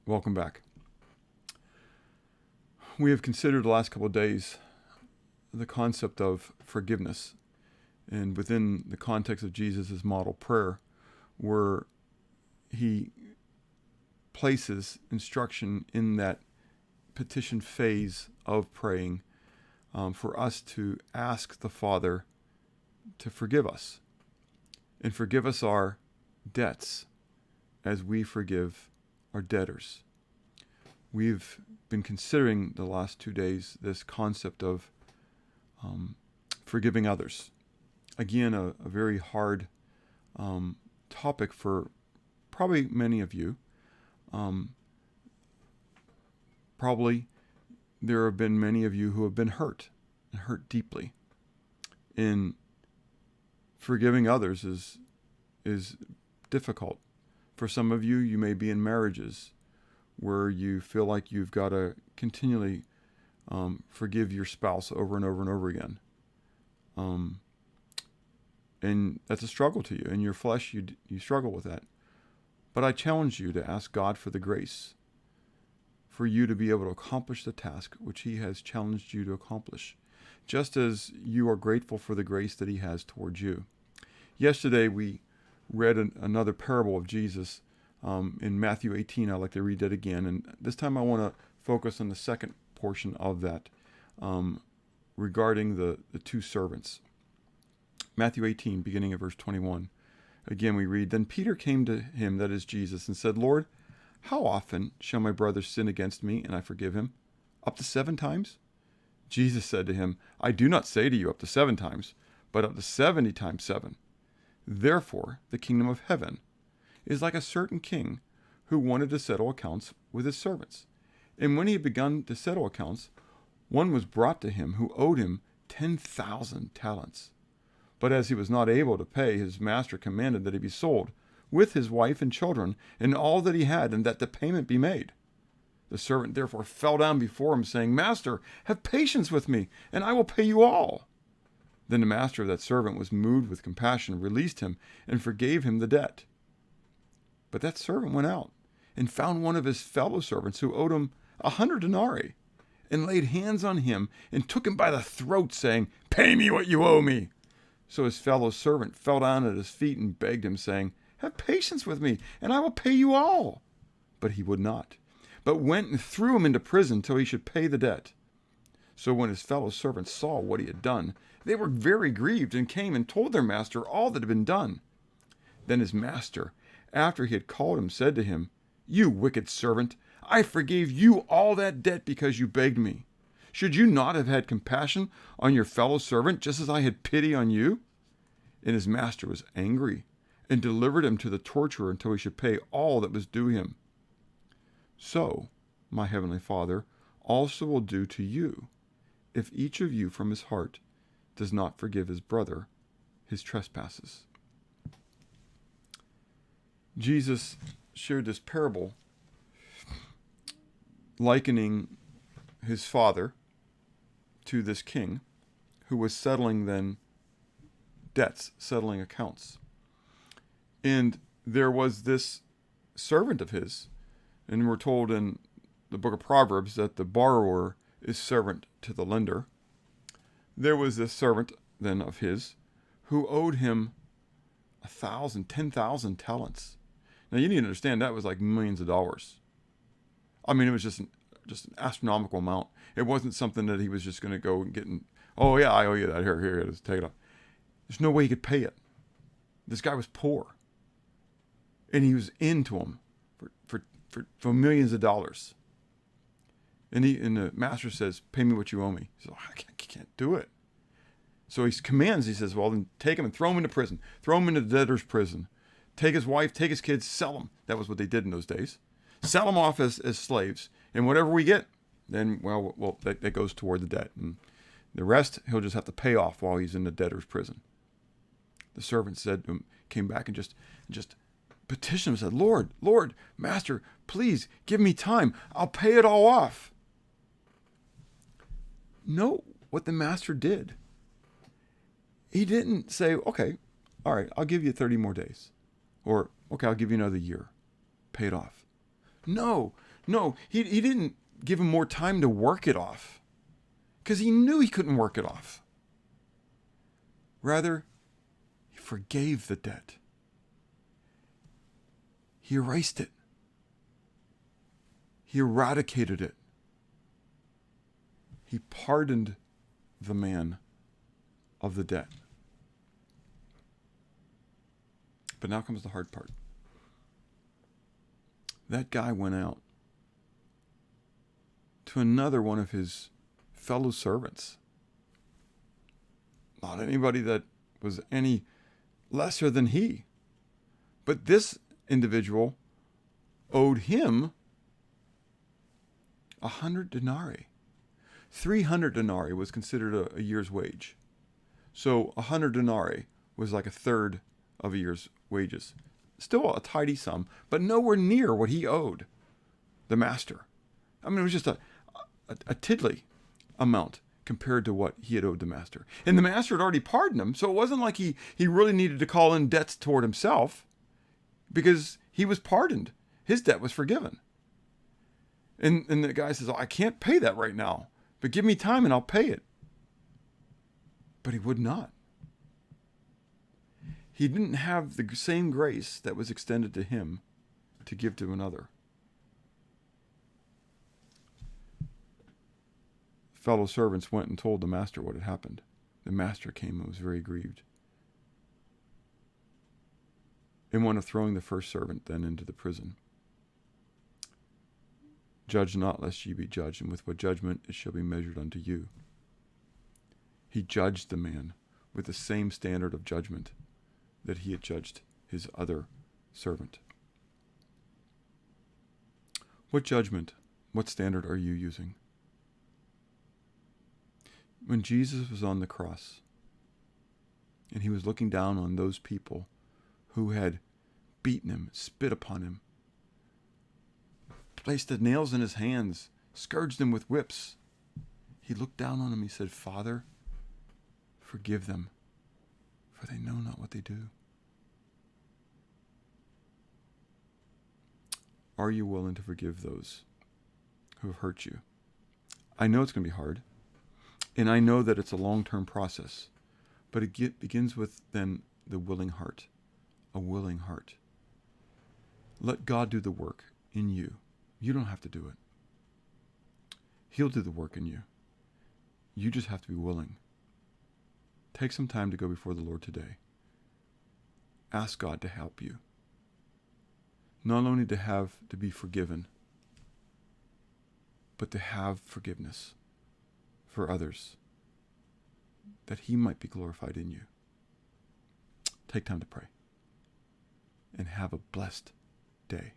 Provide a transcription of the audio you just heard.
Welcome back. We have considered the last couple of days the concept of forgiveness, and within the context of Jesus' model prayer, where he places instruction in that petition phase of praying for us to ask the Father to forgive us and forgive us our debts as we forgive our debtors. We've been considering the last 2 days this concept of forgiving others. Again, a very hard topic for probably many of you. Probably there have been many of you who have been hurt, and hurt deeply. And forgiving others is difficult. For some of you, you may be in marriages where you feel like you've got to continually forgive your spouse over and over and over again. And that's a struggle to you. In your flesh, you struggle with that. But I challenge you to ask God for the grace for you to be able to accomplish the task which he has challenged you to accomplish, just as you are grateful for the grace that he has towards you. Yesterday, we read another parable of Jesus in Matthew 18. I'd like to read that again. And this time I want to focus on the second portion of that regarding the two servants. Matthew 18, beginning at verse 21. Again, we read, Then Peter came to him, that is Jesus, and said, Lord, how often shall my brother sin against me, and I forgive him? Up to 7 times? Jesus said to him, I do not say to you up to 7 times, but up to 70 times 7. Therefore, the kingdom of heaven is like a certain king who wanted to settle accounts with his servants. And when he had begun to settle accounts, one was brought to him who owed him 10,000 talents. But as he was not able to pay, his master commanded that he be sold, with his wife and children, and all that he had, and that the payment be made. The servant therefore fell down before him, saying, Master, have patience with me, and I will pay you all. Then the master of that servant was moved with compassion, released him, and forgave him the debt. But that servant went out, and found one of his fellow servants who owed him 100 denarii, and laid hands on him, and took him by the throat, saying, Pay me what you owe me. So his fellow servant fell down at his feet and begged him, saying, Have patience with me, and I will pay you all. But he would not, but went and threw him into prison till he should pay the debt. So when his fellow servants saw what he had done, they were very grieved, and came and told their master all that had been done. Then his master, after he had called him, said to him, You wicked servant, I forgave you all that debt because you begged me. Should you not have had compassion on your fellow servant, just as I had pity on you? And his master was angry, and delivered him to the torturer until he should pay all that was due him. So my heavenly Father also will do to you, if each of you from his heart does not forgive his brother his trespasses. Jesus shared this parable, likening his father to this king who was settling then debts, settling accounts. And there was this servant of his, and we're told in the book of Proverbs that the borrower is servant to the lender. There was this servant then of his who owed him 10,000 talents. Now you need to understand that was like millions of dollars. I mean, it was just an astronomical amount. It wasn't something that he was just going to go and get oh yeah, I owe you that. Here it is. Take it off. There's no way he could pay it. This guy was poor. And he was into him for millions of dollars. And the master says, Pay me what you owe me. He says, I can't do it. So he commands, he says, well, then take him and throw him into prison. Throw him into the debtor's prison. Take his wife, take his kids, sell them. That was what they did in those days. Sell them off as slaves. And whatever we get, then, that goes toward the debt. And the rest, he'll just have to pay off while he's in the debtor's prison. The servant said to him, came back and just petitioned him and said, Lord, master, please give me time. I'll pay it all off. No, what the master did. He didn't say, okay, all right, I'll give you 30 more days. Or, okay, I'll give you another year. Pay it off. No, No, he didn't give him more time to work it off, because he knew he couldn't work it off. Rather, he forgave the debt. He erased it. He eradicated it. He pardoned the man of the debt. But now comes the hard part. That guy went out to another one of his fellow servants. Not anybody that was any lesser than he. But this individual owed him 100 denarii. 300 denarii was considered a year's wage. So 100 denarii was like a third of a year's wages. Still a tidy sum, but nowhere near what he owed the master. I mean, it was just a tiddly amount compared to what he had owed the master. And the master had already pardoned him, so it wasn't like he really needed to call in debts toward himself, because he was pardoned. His debt was forgiven. And the guy says, I can't pay that right now, but give me time and I'll pay it. But he would not. He didn't have the same grace that was extended to him to give to another. Fellow servants went and told the master what had happened. The master came and was very grieved, and one of throwing the first servant then into the prison. Judge not, lest ye be judged, and with what judgment it shall be measured unto you. He judged the man with the same standard of judgment that he had judged his other servant. What judgment, what standard are you using? When Jesus was on the cross, and he was looking down on those people who had beaten him, spit upon him, placed the nails in his hands, scourged him with whips, he looked down on him. He said, Father, forgive them, for they know not what they do. Are you willing to forgive those who have hurt you? I know it's going to be hard, and I know that it's a long-term process, but it begins with then the willing heart, a willing heart. Let God do the work in you. You don't have to do it. He'll do the work in you. You just have to be willing. Take some time to go before the Lord today. Ask God to help you. Not only to be forgiven, but to have forgiveness for others, that he might be glorified in you. Take time to pray, and have a blessed day.